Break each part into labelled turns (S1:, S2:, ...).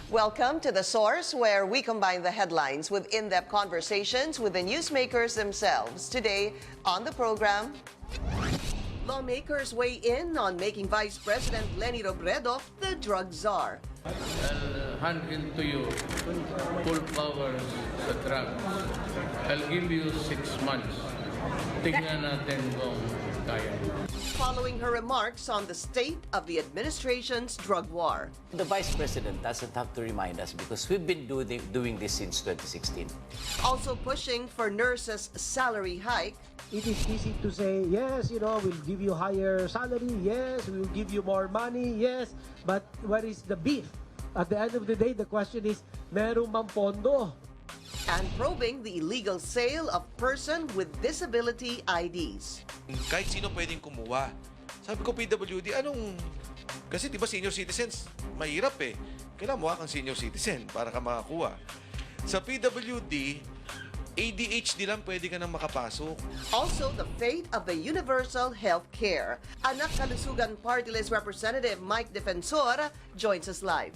S1: Welcome to The Source, where we combine the headlines with in-depth conversations with the newsmakers themselves. Today on the program, lawmakers weigh in on making Vice President Leni Robredo the drug czar.
S2: I'll hand in to you full powers sa drugs. I'll give you 6 months. Tingnan natin kung kaya.
S1: Following her remarks on the state of the administration's drug war.
S3: The Vice President doesn't have to remind us because we've been doing this since 2016.
S1: Also pushing for nurses' salary hike.
S4: It is easy to say, yes, we'll give you higher salary, yes, we'll give you more money, yes, but what is the beef? At the end of the day, the question is, meron bang pondo?
S1: And probing the illegal sale of person with disability IDs.
S5: Kahit sino pwedeng kumuha. Sabi ko, PWD, kasi di ba senior citizens, mahirap eh. Kailangan mukha kang senior citizen para ka makakuha. Sa PWD, ADHD lang pwede ka nang makapasok.
S1: Also, the fate of the universal health care. Anakalusugan Party-list Representative Mike Defensor joins us live.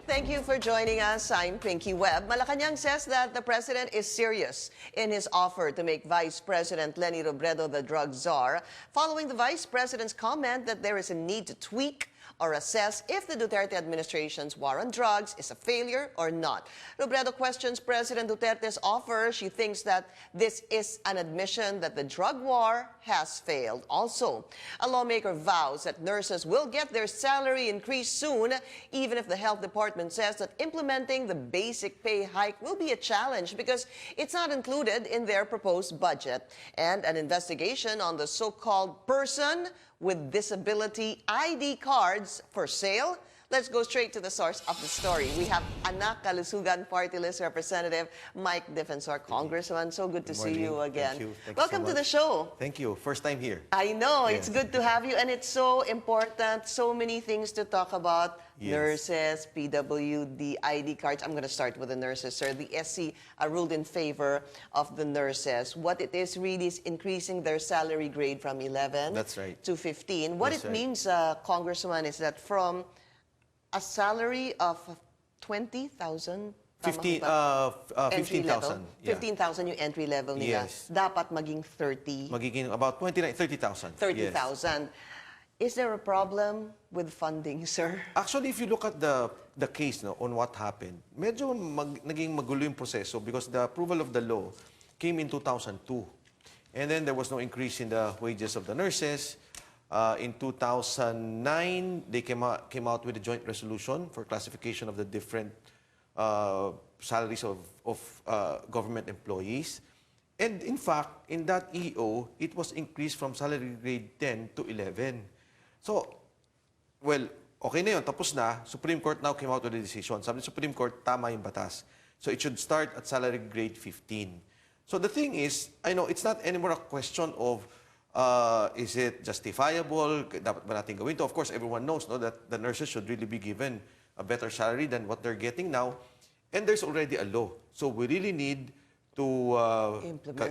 S1: Thank you for joining us. I'm Pinky Webb. Malacanang says that the president is serious in his offer to make Vice President Leni Robredo the drug czar, following the vice president's comment that there is a need to tweak or assess if the Duterte administration's war on drugs is a failure or not. Robredo questions President Duterte's offer. She thinks that this is an admission that the drug war has failed. Also, a lawmaker vows that nurses will get their salary increase soon, even if the health department says that implementing the basic pay hike will be a challenge because it's not included in their proposed budget. And an investigation on the so-called person with disability ID cards for sale. Let's go straight to the source of the story. We have Anakalusugan Party-list Representative Mike Defensor. Congressman, so good to see you again.
S6: Thank you. Thank
S1: Welcome
S6: you
S1: to
S6: so
S1: the show.
S6: Thank you. First time here.
S1: I know,
S6: Yes.
S1: it's good to have you, and it's so important. So many things to talk about.
S6: Yes.
S1: Nurses, PWD ID cards. I'm going to start with the nurses, sir. The SC ruled in favor of the nurses. What it is really is increasing their salary grade from 11
S6: That's right.
S1: to 15. What
S6: That's
S1: it
S6: right.
S1: means, Congressman, is that from a salary of 20,000,
S6: 15,000. Yeah.
S1: 15,000 yung entry level nila.
S6: Yes.
S1: Dapat maging 30.
S6: Magiging about 30,000.
S1: 30,000. Is there a problem with funding, sir?
S6: Actually, if you look at the case on what happened, medyo naging magulo yung proseso because the approval of the law came in 2002. And then there was no increase in the wages of the nurses. In 2009, they came out with a joint resolution for classification of the different salaries of government employees. And in fact, in that EO, it was increased from salary grade 10 to 11. So, well, okay na yun, tapos na. Supreme Court now came out with a decision. Sabi ng Supreme Court, tama yung batas. So it should start at salary grade 15. So the thing is, I know it's not anymore a question of is it justifiable? Dapat ba natin gawin to? Of course, everyone knows that the nurses should really be given a better salary than what they're getting now. And there's already a law. So we really need to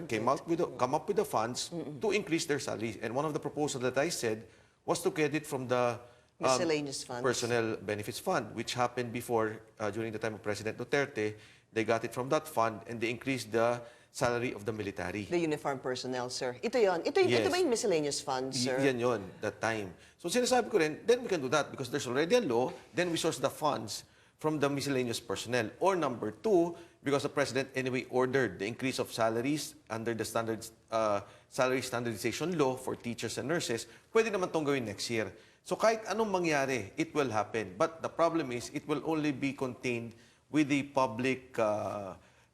S6: come up with the funds to increase their salaries. And one of the proposals that I said was to get it from the
S1: Miscellaneous funds.
S6: Personnel Benefits Fund, which happened before, during the time of President Duterte. They got it from that fund and they increased the salary of the military.
S1: The uniformed personnel, sir. Ito yun. Ito ba yung miscellaneous funds, sir?
S6: Yan yun, that time. So sinasabi ko rin, then we can do that because there's already a law, then we source the funds from the miscellaneous personnel. Or number two, because the President anyway ordered the increase of salaries under the salary standardization law for teachers and nurses, pwede naman itong gawin next year. So kahit anong mangyari, it will happen. But the problem is, it will only be contained with the public,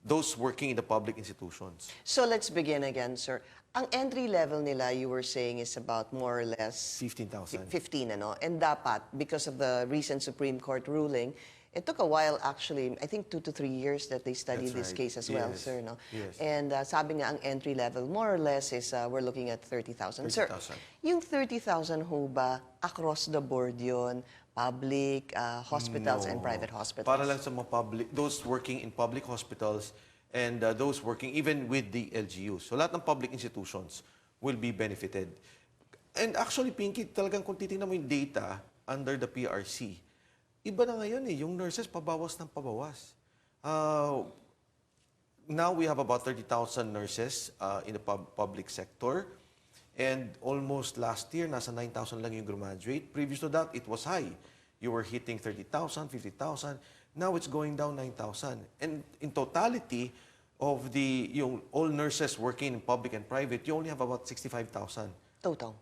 S6: those working in the public institutions.
S1: So let's begin again, sir. Ang entry level nila, you were saying, is about more or less
S6: 15,000.
S1: 15, ano? And dapat, because of the recent Supreme Court ruling, it took a while, actually, I think 2 to 3 years that they studied
S6: That's
S1: this
S6: right.
S1: case as well,
S6: Yes.
S1: sir, no?
S6: Yes.
S1: And sabi nga, ang entry level, more or less, is we're looking at 30,000. Sir,
S6: 30,000.
S1: yung 30,000 ho ba, across the board yun, public hospitals and private hospitals?
S6: Para lang sa mga public, those working in public hospitals and those working even with the LGUs. So lahat ng public institutions will be benefited. And actually, Pinky, talagang kung titingnan mo yung data under the PRC, iba na ngayon eh, yung nurses pabawas ng pabawas. Now we have about 30,000 nurses in the public sector. And almost last year, nasa 9,000 lang yung graduate. Previous to that, it was high. You were hitting 30,000, 50,000. Now it's going down 9,000. And in totality of yung all nurses working in public and private, you only have about 65,000. Total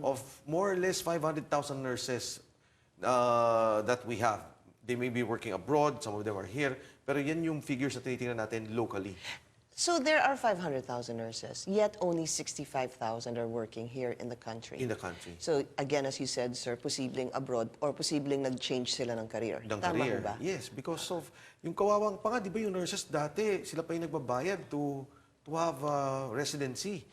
S6: of more or less 500,000 nurses that we have. They may be working abroad, some of them are here, pero yan yung figures na tinitingnan natin locally.
S1: So there are 500,000 nurses, yet only 65,000 are working here in the country.
S6: In the country.
S1: So again, as you said, sir, posibleng abroad or posibleng nag-change sila ng career.
S6: Ng
S1: Tama
S6: career.
S1: ho ba?
S6: Yes, because of yung kawawang pa nga, di ba yung nurses dati, sila pa yung nagbabayad to have residency.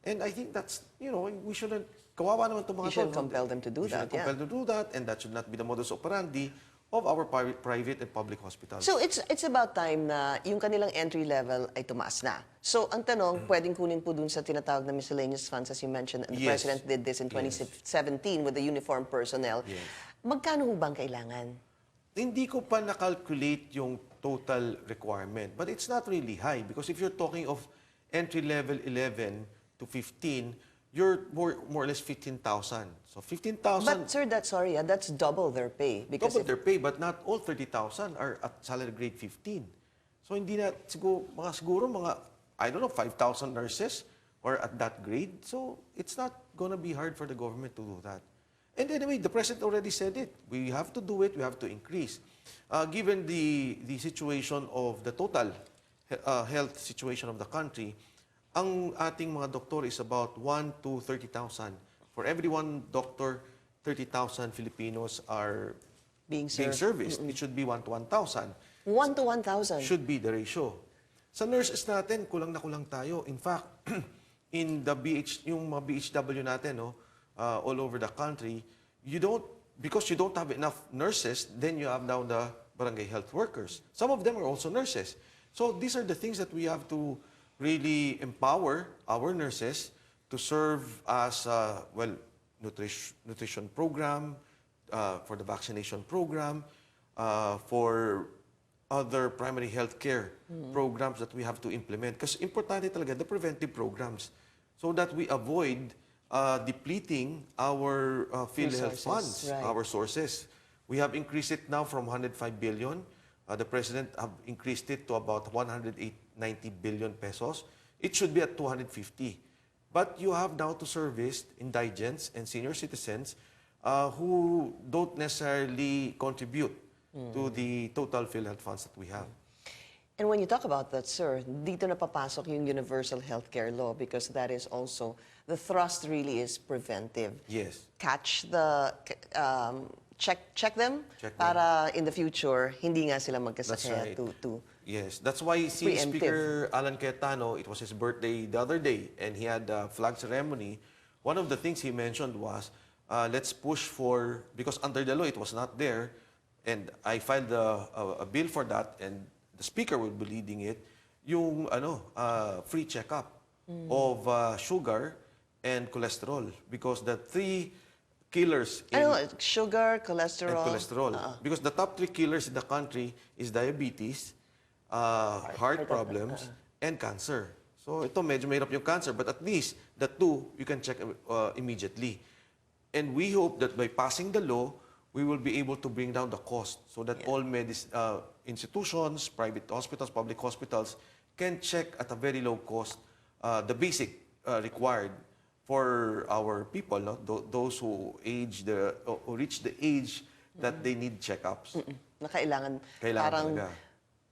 S6: And I think that's, we shouldn't, kawawa naman itong mga
S1: You shouldn't compel them to do
S6: we
S1: that,
S6: shouldn't compel them to do that, and that should not be the modus operandi of our private and public hospitals.
S1: So it's about time na yung kanilang entry level ay tumaas na. So ang tanong, pwedeng kunin po dun sa tinatawag na miscellaneous funds as you mentioned, and the
S6: Yes.
S1: President did this in 2017 with the uniformed personnel.
S6: Yes.
S1: Magkano ho bang kailangan?
S6: Hindi ko pa na-calculate yung total requirement, but it's not really high because if you're talking of entry level 11 to 15, you're more or less 15,000. So 15,000.
S1: But sir, that's double their pay. Because
S6: Double their pay, but not all 30,000 are at salary grade 15. So hindi na siguro mga I don't know 5,000 nurses are at that grade. So it's not gonna be hard for the government to do that. And anyway, the president already said it. We have to do it. We have to increase. Given the situation of the total health situation of the country, ang ating mga doktor is about 1 to 30,000. For every one doctor, 30,000 Filipinos are
S1: being
S6: serviced. It should be 1 to 1,000.
S1: 1 to 1,000.
S6: Should be the ratio. Sa nurses natin, kulang na kulang tayo. In fact, in the yung mga BHW natin, all over the country, because you don't have enough nurses, then you have now the barangay health workers. Some of them are also nurses. So these are the things that we have to really empower our nurses to serve as nutrition program, for the vaccination program, for other primary health care programs that we have to implement. Because importante talaga the preventive programs so that we avoid depleting our PhilHealth funds,
S1: right.
S6: our sources. We have increased it now from 105 billion. The President have increased it to about 190 billion pesos. It should be at 250. But you have now to service indigents and senior citizens who don't necessarily contribute to the total PhilHealth funds that we have.
S1: And when you talk about that, sir, dito na papasok yung universal healthcare law because that is also, the thrust really is preventive.
S6: Yes.
S1: Check them
S6: Check them.
S1: para in the future, hindi nga sila
S6: That's
S1: magkasakit
S6: right. Yes, that's why see
S1: Preemptive.
S6: Speaker Alan Cayetano, it was his birthday the other day, and he had a flag ceremony. One of the things he mentioned was, let's push for, because under the law it was not there, and I filed a bill for that, and the Speaker will be leading it, yung free checkup of sugar and cholesterol, because the three killers in
S1: sugar, cholesterol.
S6: and cholesterol. Because the top 3 killers in the country is diabetes, heart problems, and cancer. So ito medyo mahirap yung cancer, but at least the 2 you can check immediately. And we hope that by passing the law, we will be able to bring down the cost so that all institutions, private hospitals, public hospitals can check at a very low cost the basic required for our people, those who reach the age that they need checkups.
S1: Na kailangan
S6: Kailangan talaga.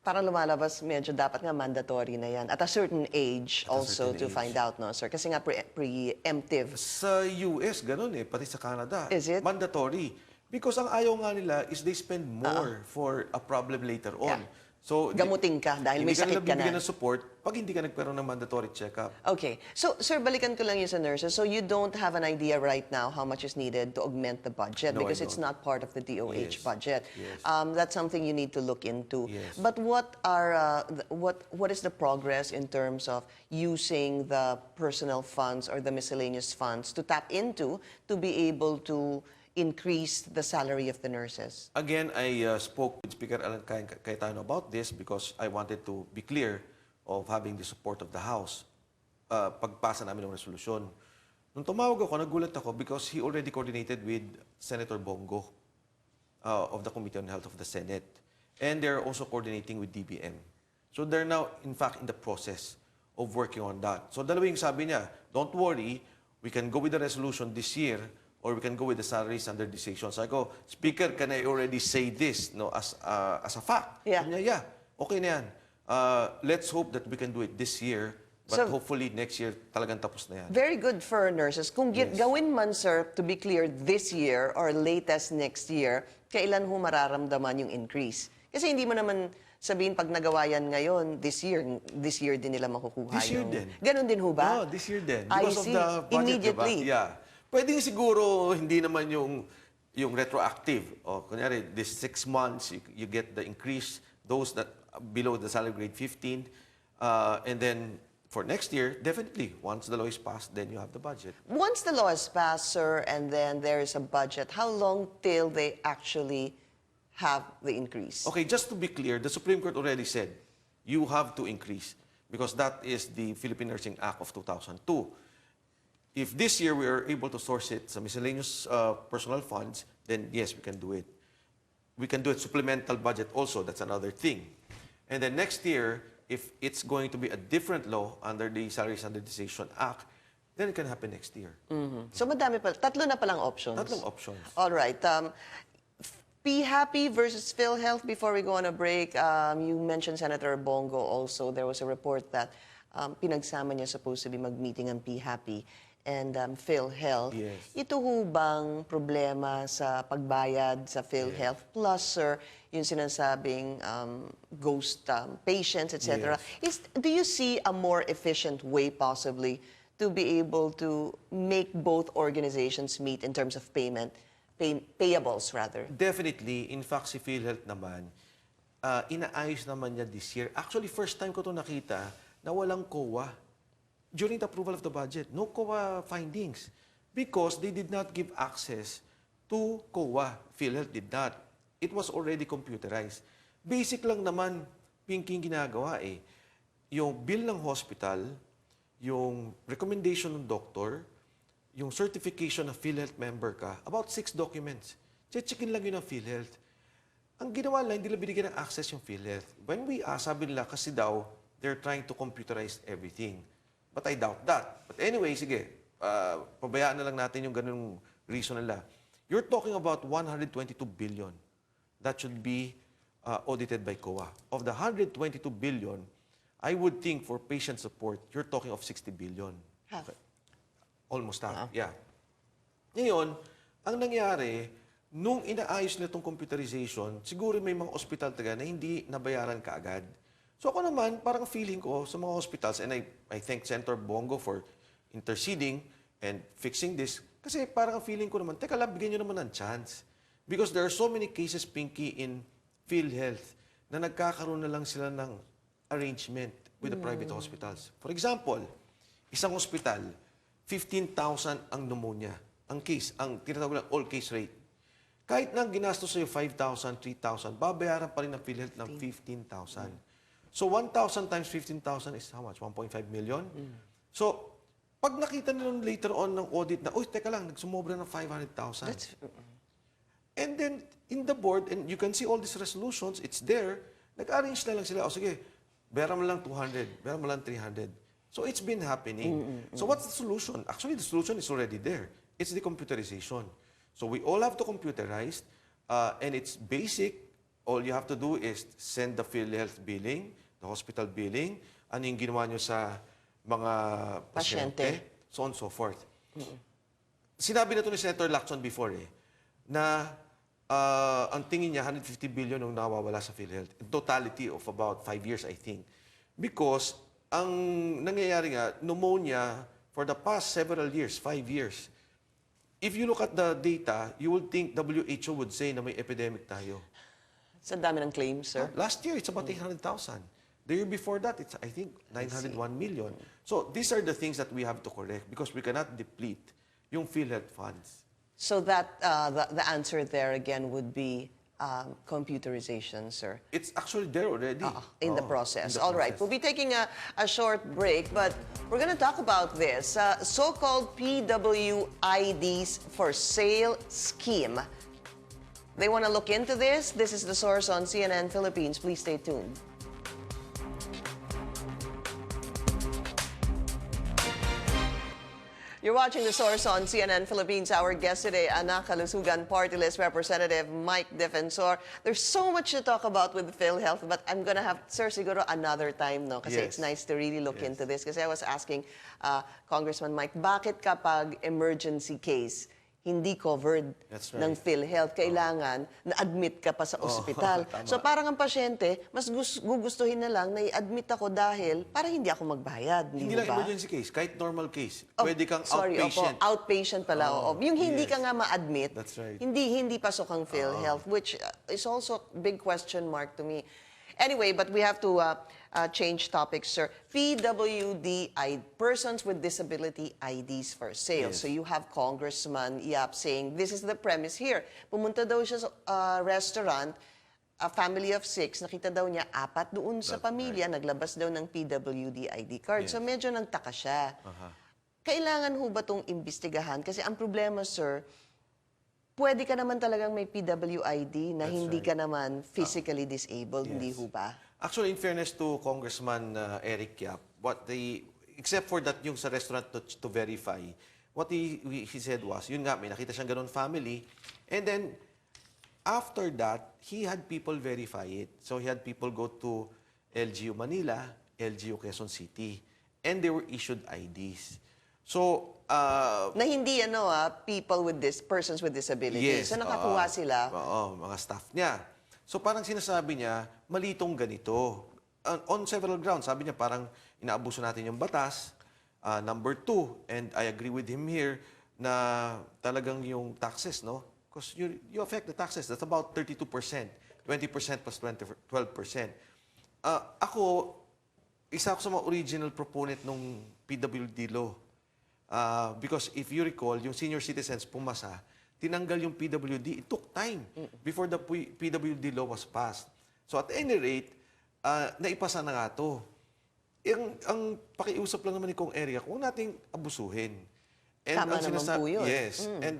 S1: parang lumalabas, medyo dapat nga mandatory na yan. At a certain age also
S6: certain
S1: to
S6: age.
S1: find out, no, sir? Kasi nga preemptive.
S6: Sa US, ganun pati sa Canada.
S1: Is it?
S6: Mandatory. Because ang ayaw nga nila is they spend more for a problem later on.
S1: Yeah.
S6: So,
S1: gamutin ka dahil may
S6: hindi
S1: sakit ka
S6: nila bibigyan
S1: na.
S6: ng support pag hindi ka nagkaroon ng mandatory check-up.
S1: Okay. So, sir, balikan ko lang yun sa nurses. So, you don't have an idea right now how much is needed to augment the budget
S6: No, I
S1: because it's
S6: don't.
S1: not part of the DOH
S6: Yes.
S1: budget.
S6: Yes.
S1: That's something you need to look into.
S6: Yes.
S1: But what are what is the progress in terms of using the personal funds or the miscellaneous funds to tap into to be able to increase the salary of the nurses?
S6: Again, I spoke with Speaker Alan Cayetano about this because I wanted to be clear of having the support of the House pagpasa namin ng resolusyon. Nung tumawag ako, nagulat ako because he already coordinated with Senator Bongo of the Committee on Health of the Senate. And they're also coordinating with DBM. So they're now, in fact, in the process of working on that. So dalawang sabi niya, don't worry, we can go with the resolution this year or we can go with the salaries under decision. So I go, Speaker, can I already say this as a fact?
S1: Yeah.
S6: Sabi niya, yeah, okay na yan. Let's hope that we can do it this year, but
S1: So-
S6: hopefully next year talagang tapos na yan.
S1: Very good for nurses. Kung
S6: Yes.
S1: gawin man, sir, to be clear, this year or latest next year, kailan ho mararamdaman yung increase? Kasi hindi mo naman sabihin pag nagawa yan ngayon, this year din nila makukuha
S6: This year
S1: yung...
S6: din.
S1: Ganon din ho ba?
S6: Oh, this year din.
S1: I
S6: Because of
S1: see.
S6: the budget,
S1: Immediately.
S6: diba? Yeah. Pwedeng siguro hindi naman yung retroactive. O, kunyari, this 6 months, you get the increase, those that below the salary grade 15. And then for next year, definitely, once the law is passed, then you have the budget.
S1: Once the law is passed, sir, and then there is a budget, how long till they actually have the increase?
S6: Okay, just to be clear, the Supreme Court already said you have to increase because that is the Philippine Nursing Act of 2002. If this year we are able to source it sa miscellaneous personal funds, then yes, we can do it. We can do it supplemental budget also, that's another thing. And then next year, if it's going to be a different law under the Salaries Under Decision Act, then it can happen next year.
S1: So madami pa. Tatlo na palang options.
S6: Tatlong options.
S1: All right. Be Happy versus PhilHealth. Before we go on a break, you mentioned Senator Bongo also. There was a report that pinagsama niya supposed to be mag-meeting ang Be Happy and PhilHealth.
S6: Yes.
S1: Ito ho bang problema sa pagbayad sa PhilHealth? Plus, sir, yung sinasabing ghost patients, etc. Do you see a more efficient way possibly to be able to make both organizations meet in terms of payables rather?
S6: Definitely. In fact, si PhilHealth naman, inaayos naman niya this year. Actually, first time ko to nakita na walang COA during the approval of the budget. No COA findings because they did not give access to COA. PhilHealth did not. It was already computerized. Basic lang naman, pinking ginagawa eh. Yung bill ng hospital, yung recommendation ng doctor, yung certification na PhilHealth member ka, about 6 documents. Checkin lang yun ng PhilHealth. Ang ginawa lang, hindi nila binigyan ng access yung PhilHealth. When we ask, sabi nila, kasi daw, they're trying to computerize everything. But I doubt that. But anyway, sige, pabayaan na lang natin yung ganung reason nila. You're talking about 122 billion that should be audited by COA. Of the 122 billion, I would think for patient support, you're talking of 60 billion.
S1: Half.
S6: Almost half, yeah. Ngayon, ang nangyari, nung inaayos nila itong computerization, siguro may mga hospital taga na hindi nabayaran kaagad. So ako naman, parang feeling ko sa mga hospitals, and I thank Senator Bongo for interceding and fixing this, kasi parang feeling ko naman, teka lang, bigyan nyo naman ng chance. Because there are so many cases, Pinky, in PhilHealth na nagkakaroon na lang sila ng arrangement with the private hospitals. For example, isang hospital, 15,000 ang pneumonia. Ang case, ang tinatawag na all case rate. Kahit na ginastos sa'yo 5,000, 3,000, babayaran pa rin ng PhilHealth ng 15,000. So 1,000 times 15,000 is how much? 1.5 million? So, pag nakita nila later on ng audit na, uy, teka lang, nagsumobra ng 500,000. And then, in the board, and you can see all these resolutions, it's there, nag-arrange na lang sila, o sige, bayaran mo lang 200, bayaran mo lang 300. So it's been happening. So what's the solution? Actually, the solution is already there. It's the computerization. So we all have to computerize, and it's basic. All you have to do is send the PhilHealth billing, the hospital billing, ano yung ginawa nyo sa mga pasyente, so on and so forth. Sinabi na ito ni Senator Lacson before na ang tingin niya, 150 billion yung nawawala sa PhilHealth. In totality of about 5 years, I think. Because ang nangyayari nga, pneumonia for the past several years, 5 years, if you look at the data, you would think WHO would say na may epidemic tayo.
S1: Sa dami ng claims, sir.
S6: Last year, it's about 800,000. The year before that, it's, I think, 901 million. So these are the things that we have to correct because we cannot deplete yung PhilHealth funds.
S1: So that the answer there again would be computerization, sir.
S6: It's actually there already.
S1: In the
S6: Oo,
S1: process.
S6: in the
S1: All right,
S6: process.
S1: we'll be taking a short break, but we're going to talk about this so-called PWIDs for sale scheme. They want to look into this. This is The Source on CNN Philippines. Please stay tuned. You're watching The Source on CNN Philippines. Our guest today, Anakalusugan Party-list Representative Mike Defensor. There's so much to talk about with PhilHealth, but I'm gonna have, sir, siguro another time, no? Kasi it's
S6: Yes.
S1: nice to really look into this. Kasi I was asking Congressman Mike, bakit kapag emergency case, hindi covered
S6: That's right.
S1: ng PhilHealth, kailangan na-admit ka pa sa ospital.
S6: tama.
S1: So parang ang pasyente, mas gugustuhin na lang na i-admit ako dahil para hindi ako magbayad.
S6: Hindi
S1: Hindi
S6: lang
S1: ba?
S6: emergency case, kahit normal case.
S1: Oh,
S6: Pwede kang
S1: sorry,
S6: outpatient.
S1: Opo, outpatient pala. Oo. Yung hindi
S6: yes.
S1: ka nga ma-admit,
S6: That's right.
S1: hindi pasok ang PhilHealth, which is also a big question mark to me. Anyway, but we have to change topics, sir. PWD, persons with disability IDs for sale.
S6: Yes.
S1: So you have Congressman Yap saying, this is the premise here. Pumunta daw siya sa restaurant, a family of 6, nakita daw niya 4 doon sa pamilya, naglabas daw ng PWD ID card. So medyo nagtaka siya. Kailangan ho ba itong imbestigahan? Kasi ang problema, sir, pwede ka naman talagang may PWID na hindi ka naman physically disabled, hindi ho ba?
S6: Actually, in fairness to Congressman Eric Yap, except for that yung sa restaurant to verify, what he said was, yun nga, may nakita siyang ganun family, and then, after that, he had people verify it. So, he had people go to LGU Manila, LGU Quezon City, and they were issued IDs. So,
S1: Na hindi people with persons with disabilities.
S6: yes,
S1: So nakakuha sila.
S6: Oo, mga staff niya. So parang sinasabi niya, malitong ganito. On several grounds, sabi niya parang inaabuso natin yung batas. Number 2, and I agree with him here, na talagang yung taxes, no? Because you affect the taxes. That's about 32%. 20% plus 12%. Ako, isa ako sa mga original proponent nung PWD law. Because if you recall, yung senior citizens pumasa, tinanggal yung PWD. It took time before the PWD law was passed. So at any rate, naipasa na nga ito. Ang pakiusap lang naman ni Kong Eric, huwag nating abusuhin. And
S1: Tama naman po yun.
S6: Yes. And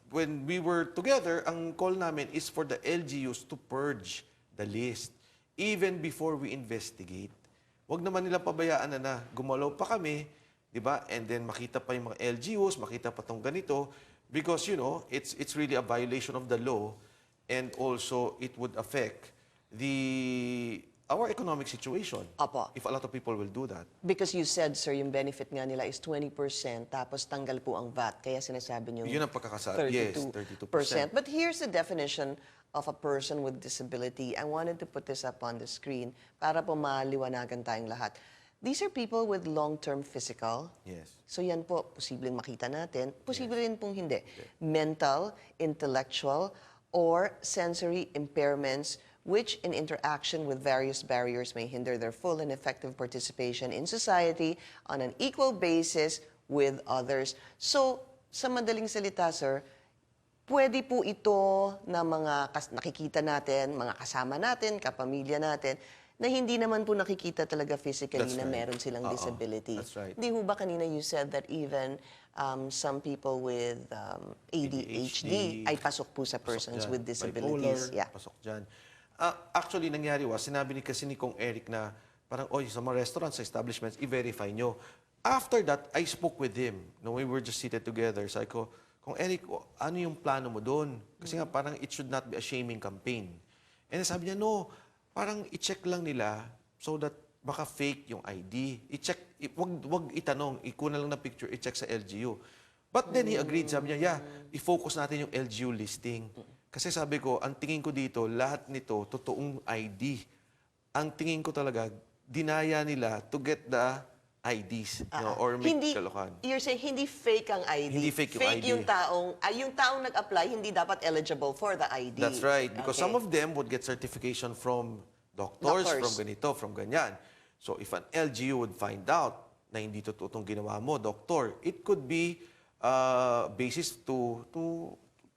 S6: when we were together, ang call namin is for the LGUs to purge the list even before we investigate. Huwag naman nilang pabayaan na gumalaw pa kami, di ba? And then makita pa yung mga LGUs, makita pa tong ganito, because it's really a violation of the law, and also it would affect our economic situation.
S1: Apo.
S6: If a lot of people will do that.
S1: Because you said, sir, yung benefit nga nila is 20%, tapos tanggal po ang VAT. Kaya sinasabi niyo
S6: Yun ang pagkakasabi. Yes, 32%.
S1: But here's the definition of a person with disability. I wanted to put this up on the screen para po maliwanagan tayong lahat. These are people with long-term physical.
S6: Yes.
S1: So yan po, posibleng makita natin. Posible rin pong hindi. Mental, intellectual, or sensory impairments which in interaction with various barriers may hinder their full and effective participation in society on an equal basis with others. So, sa madaling salita, sir, pwede po ito na mga nakikita natin, mga kasama natin, kapamilya natin, na hindi naman po nakikita talaga physically
S6: That's
S1: na
S6: right.
S1: meron silang disability.
S6: That's right.
S1: Di ho ba kanina you said that even some people with ADHD ay pasok po sa persons
S6: Pasok
S1: with
S6: dyan.
S1: disabilities?
S6: Bipolar,
S1: Yeah.
S6: pasok dyan. Actually, nangyari sinabi kasi ni Kong Eric na parang, sa mga restaurants, sa establishments, i-verify nyo. After that, I spoke with him. No, we were just seated together. Sabi ko, Kong Eric, ano yung plano mo doon? Kasi nga, parang it should not be a shaming campaign. And sabi niya, no, parang i-check lang nila so that baka fake yung ID. I-check, wag itanong, ikuna lang na picture, i-check sa LGU. But then he agreed, sabi niya, yeah, i-focus natin yung LGU listing. Kasi sabi ko, ang tingin ko dito, lahat nito, totoong ID. Ang tingin ko talaga, dinaya nila to get the IDs, or make
S1: Hindi,
S6: kalokohan.
S1: you're saying hindi fake ang ID.
S6: Hindi fake yung ID.
S1: Yung taong nag-apply, hindi dapat eligible for the ID.
S6: That's right. Because
S1: Okay.
S6: some of them would get certification from doctors, from ganito, from ganyan. So if an LGU would find out na hindi totoo itong ginawa mo, doctor, it could be basis to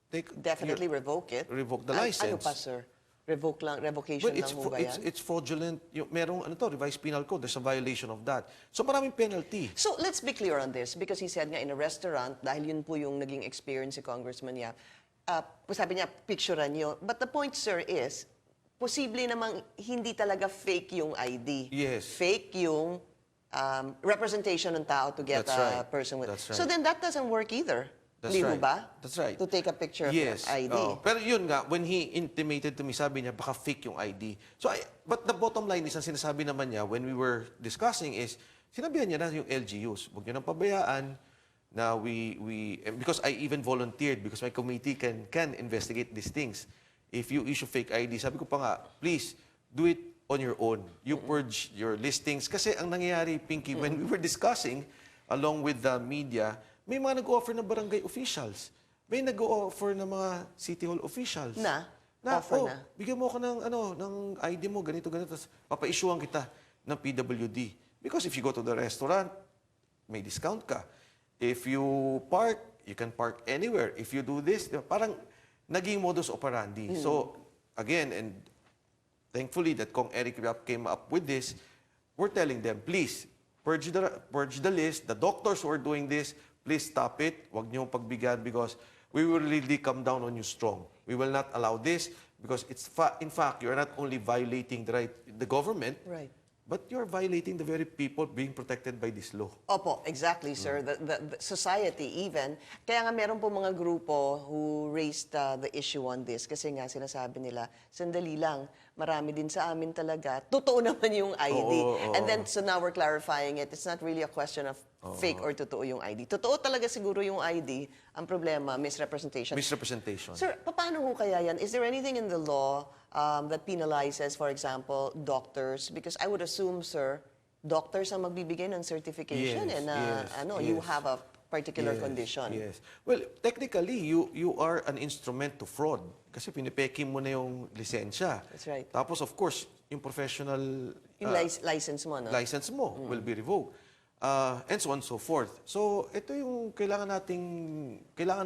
S6: take...
S1: Definitely revoke it.
S6: Revoke the
S1: Ano
S6: license.
S1: pa, sir? Revocation lang mo ba yan?
S6: it's fraudulent. Merong, revised penal code. There's a violation of that. So maraming penalty.
S1: So let's be clear on this because he said nga in a restaurant, dahil yun po yung naging experience si Congressman Yap, sabi niya, picturean niyo. But the point, sir, is, posible namang hindi talaga fake yung ID.
S6: Yes.
S1: Fake yung representation ng tao to get
S6: That's
S1: a
S6: right.
S1: person with.
S6: That's right.
S1: So then that doesn't work either.
S6: That's
S1: Hindi ho
S6: right.
S1: ba?
S6: That's right.
S1: To take a picture of
S6: Yes.
S1: the ID.
S6: Pero yun nga, when he intimated to me, sabi niya, baka fake yung ID. So, but the bottom line is, ang sinasabi naman niya, when we were discussing is, sinabihan niya na yung LGUs. Huwag niyo nang pabayaan na because I even volunteered because my committee can investigate these things. If you issue fake ID, sabi ko pa nga, please, do it on your own. You purge your listings. Kasi ang nangyayari, Pinky, when we were discussing, along with the media, may mga nag-offer ng barangay officials. May nag-offer ng mga city hall officials.
S1: Offer na.
S6: Bigyan mo ako ng ID mo, ganito, tapos papa-issuean kita ng PWD. Because if you go to the restaurant, may discount ka. If you park, you can park anywhere. If you do this, parang naging modus operandi. So, again, and thankfully that Kong Eric Yap came up with this, we're telling them, please, purge the list. The doctors who are doing this, please stop it. Huwag niyo pagbigyan because we will really come down on you strong. We will not allow this because in fact, you're not only violating the government,
S1: Right.
S6: but you're violating the very people being protected by this law.
S1: Opo, exactly, sir. The society even. Kaya nga meron po mga grupo who raised the issue on this kasi nga sinasabi nila, sandali lang, marami din sa amin talaga. Totoo naman yung ID. And then, so now we're clarifying it. It's not really a question of fake or totoo yung ID. Totoo talaga siguro yung ID. Ang problema, misrepresentation.
S6: Misrepresentation.
S1: Sir, paano ho kaya yan? Is there anything in the law that penalizes, for example, doctors? Because I would assume, sir, doctors ang magbibigay ng certification you have a particular condition.
S6: Yes. Well, technically, you are an instrument to fraud. Kasi pinipeki mo na yung lisensya.
S1: That's right.
S6: Tapos, of course, yung professional
S1: Yung license mo, no?
S6: license mo will be revoked. And so on and so forth. So, ito yung kailangan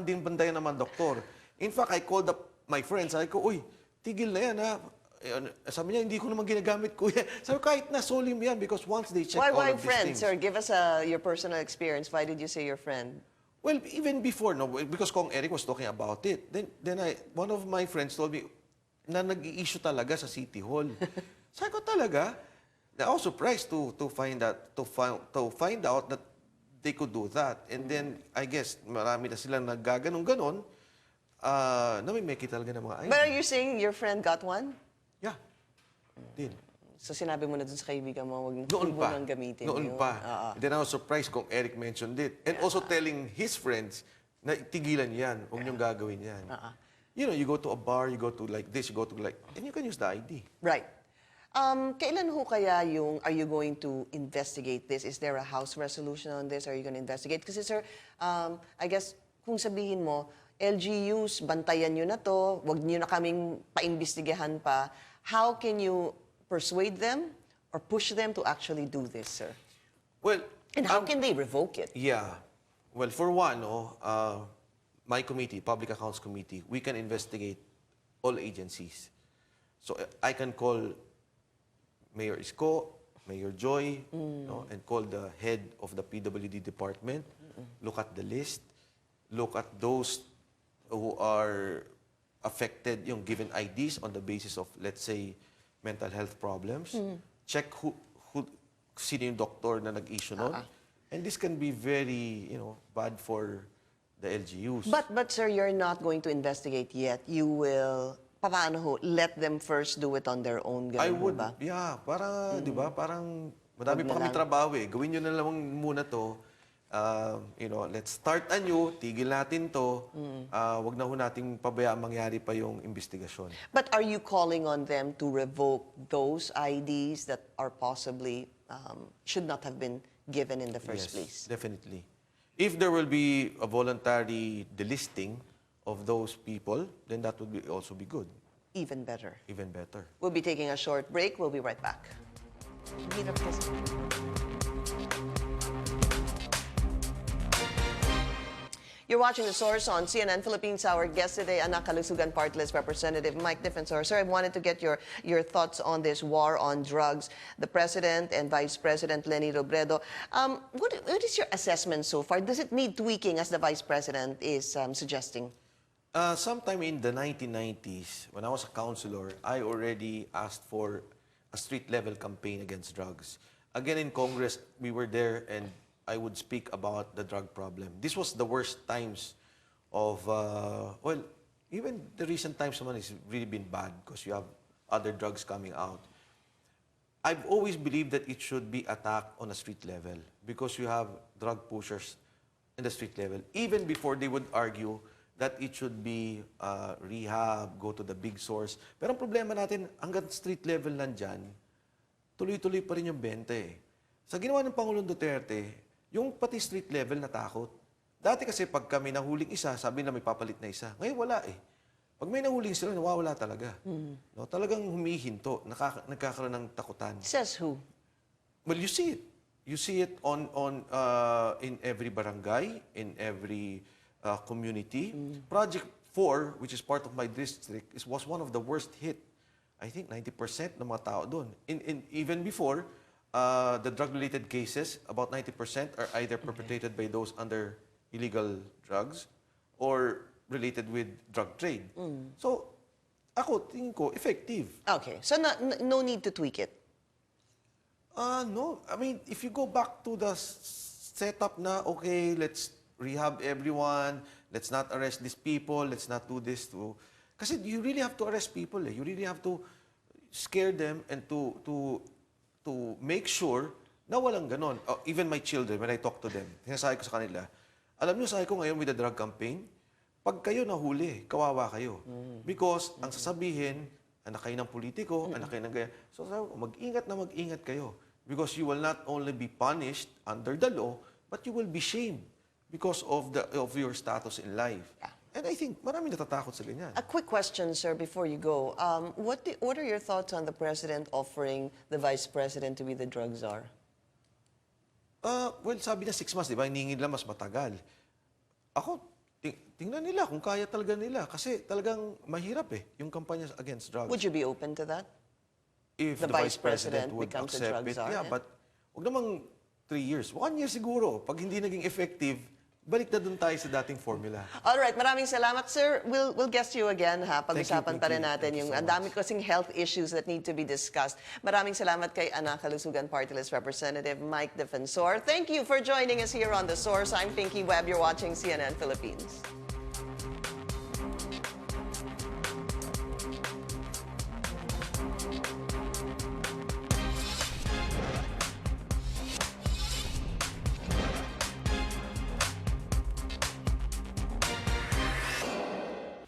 S6: din bandayan naman, doktor. In fact, I called up my friends. Sabi ko, uy, tigil na yan, ha? Sabi niya, hindi ko naman ginagamit, kuya. Sabi ko, kahit na solim yan because once they check all
S1: Why
S6: of these
S1: friend,
S6: things.
S1: sir? Give us your personal experience. Why did you say your friend?
S6: Well, even before, no, because Kong Eric was talking about it. Then one of my friends told me na nag-i-issue talaga sa City Hall. Sabi ko talaga. I was surprised to find out that they could do that. And then I guess marami na silang naggaganong-ganon na may meki talaga ng mga ID.
S1: But are you saying your friend got one?
S6: Yeah. Din.
S1: So sinabi mo na dun sa kaibigan mo, huwag
S6: Noon
S1: mo
S6: pa.
S1: nang gamitin
S6: Noon
S1: yun.
S6: pa. Then I was surprised kung Eric mentioned it. And also telling his friends na tigilan yan. Huwag niyong gagawin yan. You know, you go to a bar, you go to like this, you go to like, and you can use the ID.
S1: Right. Kailan ho kaya are you going to investigate this? Is there a House resolution on this? Are you going to investigate? Kasi sir, I guess kung sabihin mo, LGUs, bantayan nyo na to, wag nyo na kaming paimbestigahan pa, how can you persuade them or push them to actually do this, sir?
S6: Well,
S1: And how can they revoke it?
S6: yeah. Well, for one, my committee, Public Accounts Committee, we can investigate all agencies. So I can call Mayor Isko, Mayor Joy, and call the head of the PWD department, look at the list, look at those who are affected, yung given IDs on the basis of, let's say, mental health problems, check sino yung doctor na nag-issue nun. And this can be very, bad for the LGUs.
S1: But sir, you're not going to investigate yet. You will, paano ho, let them first do it on their own.
S6: I
S1: Ganun ho
S6: would,
S1: ba?
S6: yeah, para, di ba, parang madami
S1: Wag
S6: pa
S1: na
S6: kami
S1: lang.
S6: trabaho eh. Gawin nyo na lang muna to. let's start anew, tigil natin to, wag na ho nating pabayaan mangyari pa yung investigasyon.
S1: But are you calling on them to revoke those IDs that are possibly should not have been given in the first place?
S6: Definitely. If there will be a voluntary delisting of those people, then that would also be good.
S1: Even better.
S6: Even better.
S1: We'll be taking a short break. We'll be right back. You're watching The Source on CNN Philippines. Our guest today, Anakalusugan Party-list Representative Mike Defensor. Sir, I wanted to get your thoughts on this war on drugs. The President and Vice President Leni Robredo. What is your assessment so far? Does it need tweaking, as the Vice President is suggesting?
S6: Sometime in the 1990s, when I was a counselor, I already asked for a street-level campaign against drugs. Again, in Congress, we were there and I would speak about the drug problem. This was the worst times of, even the recent times naman has really been bad because you have other drugs coming out. I've always believed that it should be attacked on a street level because you have drug pushers in the street level. Even before they would argue that it should be rehab, go to the big source. Pero ang problema natin, hanggang street level nandyan, tuloy-tuloy pa rin yung benta eh. Sa ginawa ng Pangulong Duterte, yung pati street level natakot. Dati kasi pag kami nahuling isa, sabi na may papalit na isa. Ngayon wala eh. Pag may nahuling sila, nawawala talaga. No, talagang humihinto, nagkakaroon ng takutan.
S1: Says who?
S6: Well, you see it. You see it in every barangay, in every community. Project 4, which is part of my district, was one of the worst hit. I think 90% ng mga tao doon. Even before, the drug-related cases, about 90% are either perpetrated by those under illegal drugs or related with drug trade. So, ako, tingin ko, effective.
S1: Okay, so no need to tweak it?
S6: No. I mean, if you go back to the setup na, okay, let's rehab everyone, let's not arrest these people, let's not do this to... Kasi you really have to arrest people eh. You really have to scare them and to make sure na walang ganon. Even my children, when I talk to them, sinasabi ko sa kanila, alam niyo, sabi ko ngayon with the drug campaign, pag kayo nahuli, kawawa kayo. Because ang sasabihin, anak kayo ng politiko, anak kayo ng gaya. So sabi ko, mag-ingat kayo. Because you will not only be punished under the law, but you will be shamed because of your status in life.
S1: Yeah.
S6: And I think maraming natatakot sa ganyan.
S1: A quick question, sir, before you go. What are your thoughts on the President offering the Vice President to be the drug czar?
S6: Well, sabi niya 6 months, di ba? Hiningin lang mas matagal. Ako, tingnan nila kung kaya talaga nila. Kasi talagang mahirap eh, yung kampanya against drugs.
S1: Would you be open to that?
S6: If
S1: The Vice President
S6: would
S1: becomes a
S6: accept
S1: drug
S6: it,
S1: czar,
S6: yeah,
S1: eh?
S6: but huwag namang 3 years. 1 year siguro. Pag hindi naging effective, balik na dun tayo sa dating formula.
S1: All right, maraming salamat, sir. We'll guest you again, ha? Pag-usapan pa rin
S6: Thank
S1: natin
S6: you
S1: yung
S6: so
S1: ang dami kasing health issues that need to be discussed. Maraming salamat kay Anakalusugan Party-list Representative Mike Defensor. Thank you for joining us here on The Source. I'm Pinky Webb. You're watching CNN Philippines.